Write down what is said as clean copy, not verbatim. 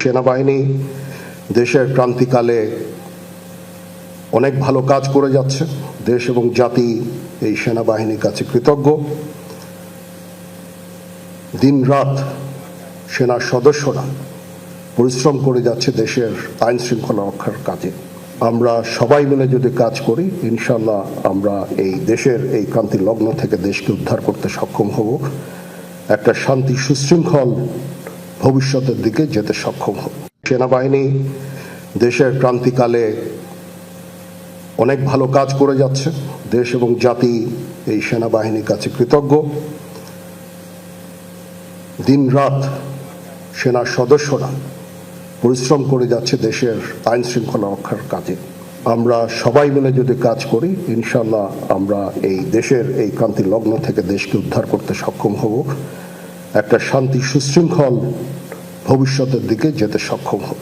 সেনাবাহিনী দেশের ক্রান্তিকালে অনেক ভালো কাজ করে যাচ্ছে। দেশ এবং জাতি এই সেনাবাহিনীর কাছে কৃতজ্ঞ। দিনরাত সেনার সদস্যরা পরিশ্রম করে যাচ্ছে দেশের আইন শৃঙ্খলা রক্ষার কাজে। আমরা সবাই মিলে যদি কাজ করি, ইনশাল্লাহ আমরা এই দেশের এই ক্রান্তি লগ্ন থেকে দেশকে উদ্ধার করতে সক্ষম হব, একটা শান্তি সুশৃঙ্খল ভবিষ্যতের দিকে যেতে সক্ষম হব। সেনাবাহিনী দেশের ক্রান্তিকালে অনেক ভালো কাজ করে যাচ্ছে। দেশ এবং জাতি এই সেনাবাহিনীর কাছে কৃতজ্ঞ। দিনরাত সেনার সদস্যরা পরিশ্রম করে যাচ্ছে দেশের আইন শৃঙ্খলা রক্ষার কাজে। আমরা সবাই মিলে যদি কাজ করি, ইনশাল্লাহ আমরা এই দেশের এই ক্রান্তি লগ্ন থেকে দেশকে উদ্ধার করতে সক্ষম হব, একটা শান্তি সুশৃঙ্খল ভবিষ্যতের দিকে যেতে সক্ষম হব।